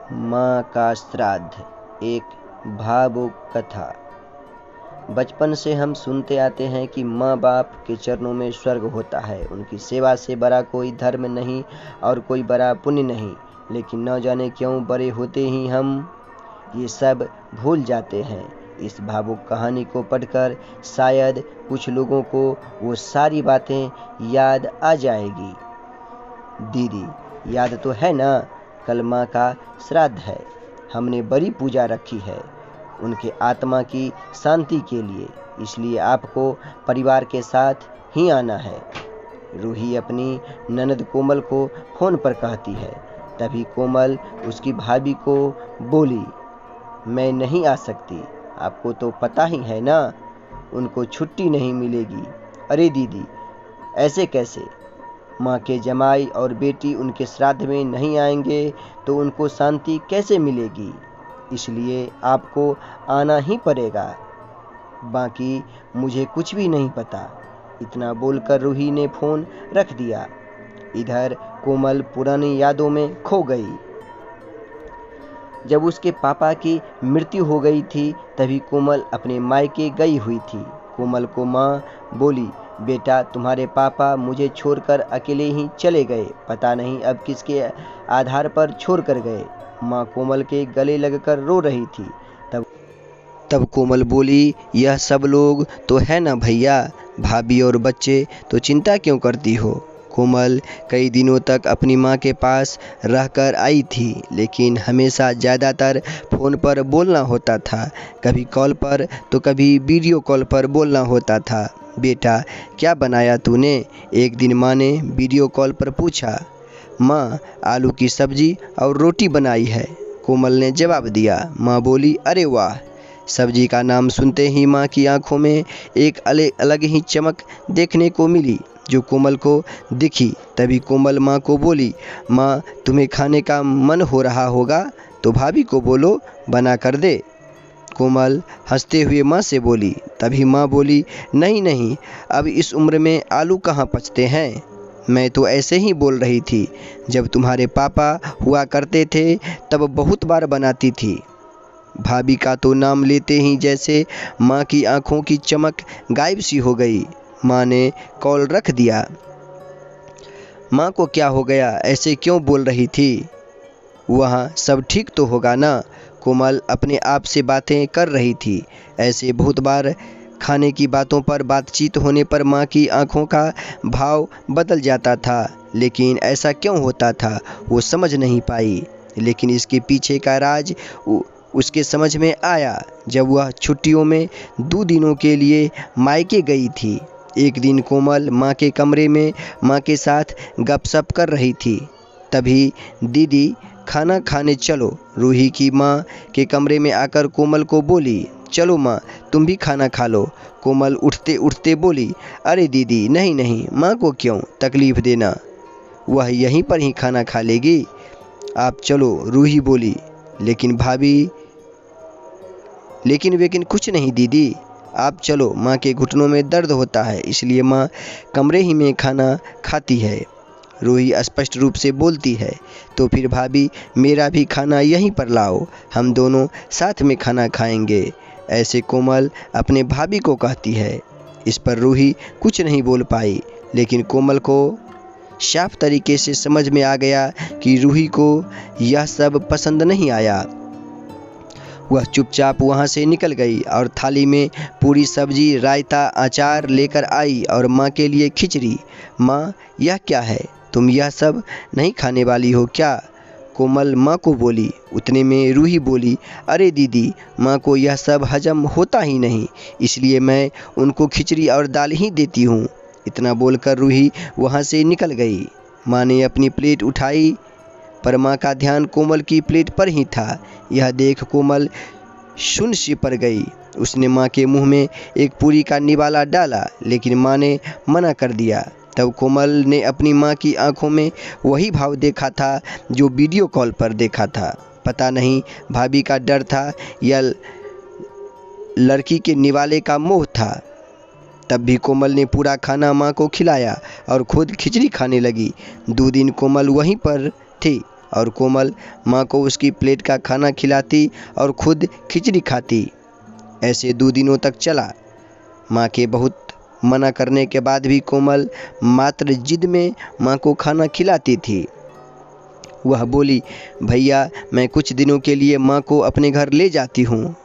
माँ का श्राद्ध, एक भावुक कथा। बचपन से हम सुनते आते हैं कि माँ बाप के चरणों में स्वर्ग होता है। उनकी सेवा से बड़ा कोई धर्म नहीं और कोई बड़ा पुण्य नहीं। लेकिन न जाने क्यों बड़े होते ही हम ये सब भूल जाते हैं। इस भावुक कहानी को पढ़कर शायद कुछ लोगों को वो सारी बातें याद आ जाएगी। दीदी, याद तो है ना? कल माँ का श्राद्ध है। हमने बड़ी पूजा रखी है उनके आत्मा की शांति के लिए, इसलिए आपको परिवार के साथ ही आना है। रूही अपनी ननद कोमल को फोन पर कहती है। तभी कोमल उसकी भाभी को बोली, मैं नहीं आ सकती, आपको तो पता ही है ना, उनको छुट्टी नहीं मिलेगी। अरे दीदी, ऐसे कैसे? माँ के जमाई और बेटी उनके श्राद्ध में नहीं आएंगे तो उनको शांति कैसे मिलेगी? इसलिए आपको आना ही पड़ेगा। बाकी मुझे कुछ भी नहीं पता। इतना बोलकर रूही ने फोन रख दिया। इधर कोमल पुरानी यादों में खो गई। जब उसके पापा की मृत्यु हो गई थी तभी कोमल अपने मायके गई हुई थी। कोमल को माँ बोली, बेटा तुम्हारे पापा मुझे छोड़कर अकेले ही चले गए, पता नहीं अब किसके आधार पर छोड़ कर गए। माँ कोमल के गले लगकर रो रही थी। तब कोमल बोली, यह सब लोग तो है ना भैया, भाभी और बच्चे, तो चिंता क्यों करती हो? कोमल कई दिनों तक अपनी माँ के पास रहकर आई थी, लेकिन हमेशा ज़्यादातर फ़ोन पर बोलना होता था। कभी कॉल पर तो कभी वीडियो कॉल पर बोलना होता था। बेटा क्या बनाया तूने? एक दिन माँ ने वीडियो कॉल पर पूछा। माँ, आलू की सब्जी और रोटी बनाई है, कोमल ने जवाब दिया। माँ बोली, अरे वाह। सब्जी का नाम सुनते ही माँ की आंखों में एक अलग ही चमक देखने को मिली जो कोमल को दिखी। तभी कोमल माँ को बोली, माँ तुम्हें खाने का मन हो रहा होगा तो भाभी को बोलो बना कर दे। कोमल हंसते हुए माँ से बोली। तभी माँ बोली, नहीं नहीं, अब इस उम्र में आलू कहाँ पचते हैं, मैं तो ऐसे ही बोल रही थी। जब तुम्हारे पापा हुआ करते थे तब बहुत बार बनाती थी। भाभी का तो नाम लेते ही जैसे माँ की आंखों की चमक गायब सी हो गई। माँ ने कॉल रख दिया। माँ को क्या हो गया, ऐसे क्यों बोल रही थी? वहाँ सब ठीक तो होगा ना? कोमल अपने आप से बातें कर रही थी। ऐसे बहुत बार खाने की बातों पर बातचीत होने पर माँ की आंखों का भाव बदल जाता था, लेकिन ऐसा क्यों होता था वो समझ नहीं पाई। लेकिन इसके पीछे का राज उसके समझ में आया जब वह छुट्टियों में 2 दिनों के लिए मायके गई थी। एक दिन कोमल माँ के कमरे में माँ के साथ गपशप कर रही थी। तभी दीदी खाना खाने चलो। रूही की माँ के कमरे में आकर कोमल को बोली, चलो माँ तुम भी खाना खा लो। कोमल उठते उठते बोली, अरे दीदी नहीं नहीं, माँ को क्यों तकलीफ़ देना, वह यहीं पर ही खाना खा लेगी, आप चलो। रूही बोली, लेकिन भाभी लेकिन कुछ नहीं दीदी, आप चलो, माँ के घुटनों में दर्द होता है इसलिए माँ कमरे ही में खाना खाती है। रूही स्पष्ट रूप से बोलती है, तो फिर भाभी मेरा भी खाना यहीं पर लाओ, हम दोनों साथ में खाना खाएंगे, ऐसे कोमल अपने भाभी को कहती है। इस पर रूही कुछ नहीं बोल पाई, लेकिन कोमल को साफ तरीके से समझ में आ गया कि रूही को यह सब पसंद नहीं आया। वह चुपचाप वहाँ से निकल गई और थाली में पूरी सब्जी, रायता, अचार लेकर आई और माँ के लिए खिचड़ी। माँ यह क्या है, तुम यह सब नहीं खाने वाली हो क्या? कोमल माँ को बोली। उतने में रूही बोली, अरे दीदी, माँ को यह सब हजम होता ही नहीं, इसलिए मैं उनको खिचड़ी और दाल ही देती हूँ। इतना बोलकर रूही वहाँ से निकल गई। माँ ने अपनी प्लेट उठाई पर माँ का ध्यान कोमल की प्लेट पर ही था। यह देख कोमल शून्य सी पड़ गई। उसने माँ के मुंह में एक पूरी का निवाला डाला, लेकिन माँ ने मना कर दिया। तब कोमल ने अपनी माँ की आंखों में वही भाव देखा था जो वीडियो कॉल पर देखा था। पता नहीं भाभी का डर था या लड़की के निवाले का मोह था। तब भी कोमल ने पूरा खाना माँ को खिलाया और खुद खिचड़ी खाने लगी। 2 दिन कोमल वहीं पर थी और कोमल माँ को उसकी प्लेट का खाना खिलाती और खुद खिचड़ी खाती। ऐसे 2 दिनों तक चला। माँ के बहुत मना करने के बाद भी कोमल मात्र जिद में माँ को खाना खिलाती थी। वह बोली, भैया मैं कुछ दिनों के लिए माँ को अपने घर ले जाती हूँ।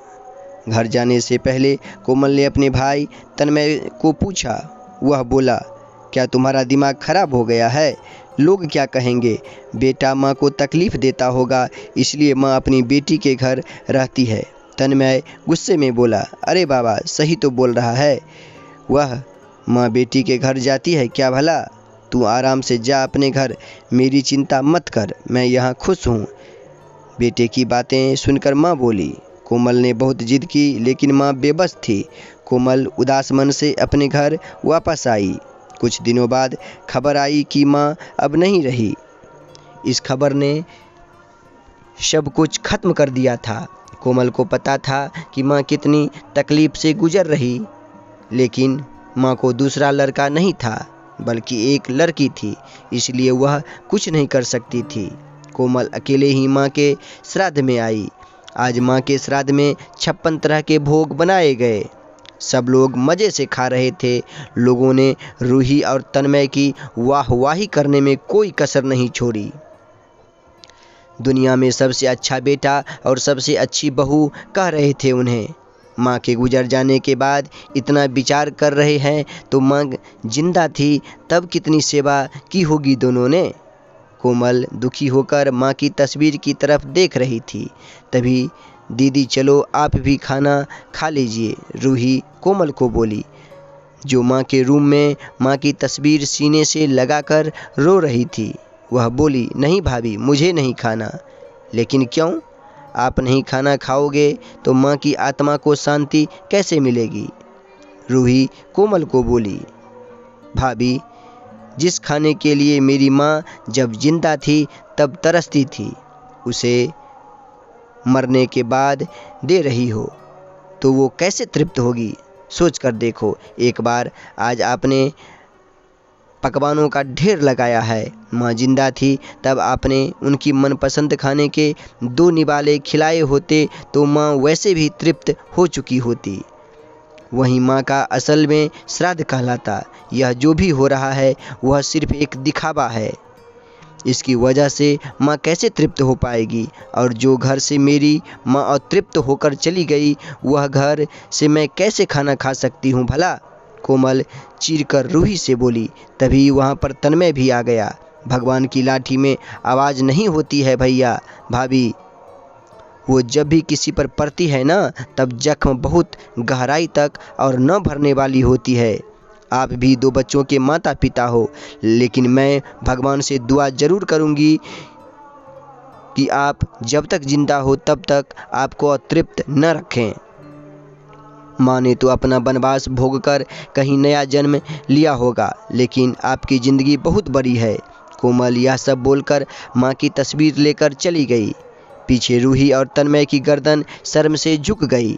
घर जाने से पहले कोमल ने अपने भाई तन्मय को पूछा। वह बोला, क्या तुम्हारा दिमाग खराब हो गया है? लोग क्या कहेंगे? बेटा माँ को तकलीफ़ देता होगा, इसलिए माँ अपनी बेटी के घर रहती है। तन्मय गुस्से में बोला, अरे बाबा सही तो बोल रहा है, वह माँ बेटी के घर जाती है क्या भला? तू आराम से जा अपने घर, मेरी चिंता मत कर, मैं यहाँ खुश हूँ। बेटे की बातें सुनकर माँ बोली। कोमल ने बहुत जिद की लेकिन माँ बेबस थी। कोमल उदास मन से अपने घर वापस आई। कुछ दिनों बाद खबर आई कि माँ अब नहीं रही। इस खबर ने सब कुछ खत्म कर दिया था। कोमल को पता था कि माँ कितनी तकलीफ से गुजर रही, लेकिन माँ को दूसरा लड़का नहीं था बल्कि एक लड़की थी, इसलिए वह कुछ नहीं कर सकती थी। कोमल अकेले ही माँ के श्राद्ध में आई। आज माँ के श्राद्ध में 56 तरह के भोग बनाए गए। सब लोग मज़े से खा रहे थे। लोगों ने रूही और तन्मय की वाहवाही करने में कोई कसर नहीं छोड़ी। दुनिया में सबसे अच्छा बेटा और सबसे अच्छी बहू कह रहे थे उन्हें। माँ के गुजर जाने के बाद इतना विचार कर रहे हैं तो माँ जिंदा थी तब कितनी सेवा की होगी दोनों ने। कोमल दुखी होकर माँ की तस्वीर की तरफ देख रही थी। तभी दीदी चलो आप भी खाना खा लीजिए, रूही कोमल को बोली, जो माँ के रूम में माँ की तस्वीर सीने से लगाकर रो रही थी। वह बोली, नहीं भाभी मुझे नहीं खाना। लेकिन क्यों? आप नहीं खाना खाओगे तो माँ की आत्मा को शांति कैसे मिलेगी? रूही कोमल को बोली, भाभी जिस खाने के लिए मेरी माँ जब जिंदा थी तब तरसती थी, उसे मरने के बाद दे रही हो तो वो कैसे तृप्त होगी? सोच कर देखो एक बार। आज आपने पकवानों का ढेर लगाया है। माँ जिंदा थी तब आपने उनकी मनपसंद खाने के 2 निवाले खिलाए होते तो माँ वैसे भी तृप्त हो चुकी होती। वही माँ का असल में श्राद्ध कहलाता। यह जो भी हो रहा है वह सिर्फ एक दिखावा है। इसकी वजह से माँ कैसे तृप्त हो पाएगी? और जो घर से मेरी माँ अतृप्त होकर चली गई, वह घर से मैं कैसे खाना खा सकती हूँ भला? कोमल चीरकर रूही से बोली। तभी वहाँ पर तन्मय भी आ गया। भगवान की लाठी में आवाज़ नहीं होती है भैया भाभी, वो जब भी किसी पर पड़ती है ना तब जख्म बहुत गहराई तक और न भरने वाली होती है। आप भी 2 बच्चों के माता पिता हो, लेकिन मैं भगवान से दुआ जरूर करूंगी कि आप जब तक जिंदा हो तब तक आपको अतृप्त न रखें। माँ ने तो अपना वनवास भोगकर कहीं नया जन्म लिया होगा, लेकिन आपकी ज़िंदगी बहुत बड़ी है। कोमल यह सब बोलकर माँ की तस्वीर लेकर चली गई। पीछे रूही और तन्मय की गर्दन शर्म से झुक गई।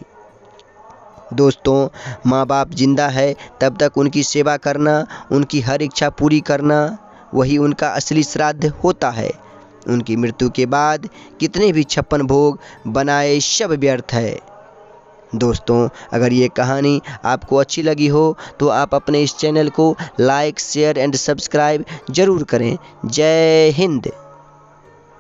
दोस्तों, माँ बाप जिंदा है तब तक उनकी सेवा करना, उनकी हर इच्छा पूरी करना, वही उनका असली श्राद्ध होता है। उनकी मृत्यु के बाद कितने भी 56 भोग बनाए सब व्यर्थ है। दोस्तों, अगर ये कहानी आपको अच्छी लगी हो तो आप अपने इस चैनल को लाइक, शेयर एंड सब्सक्राइब जरूर करें। जय हिंद।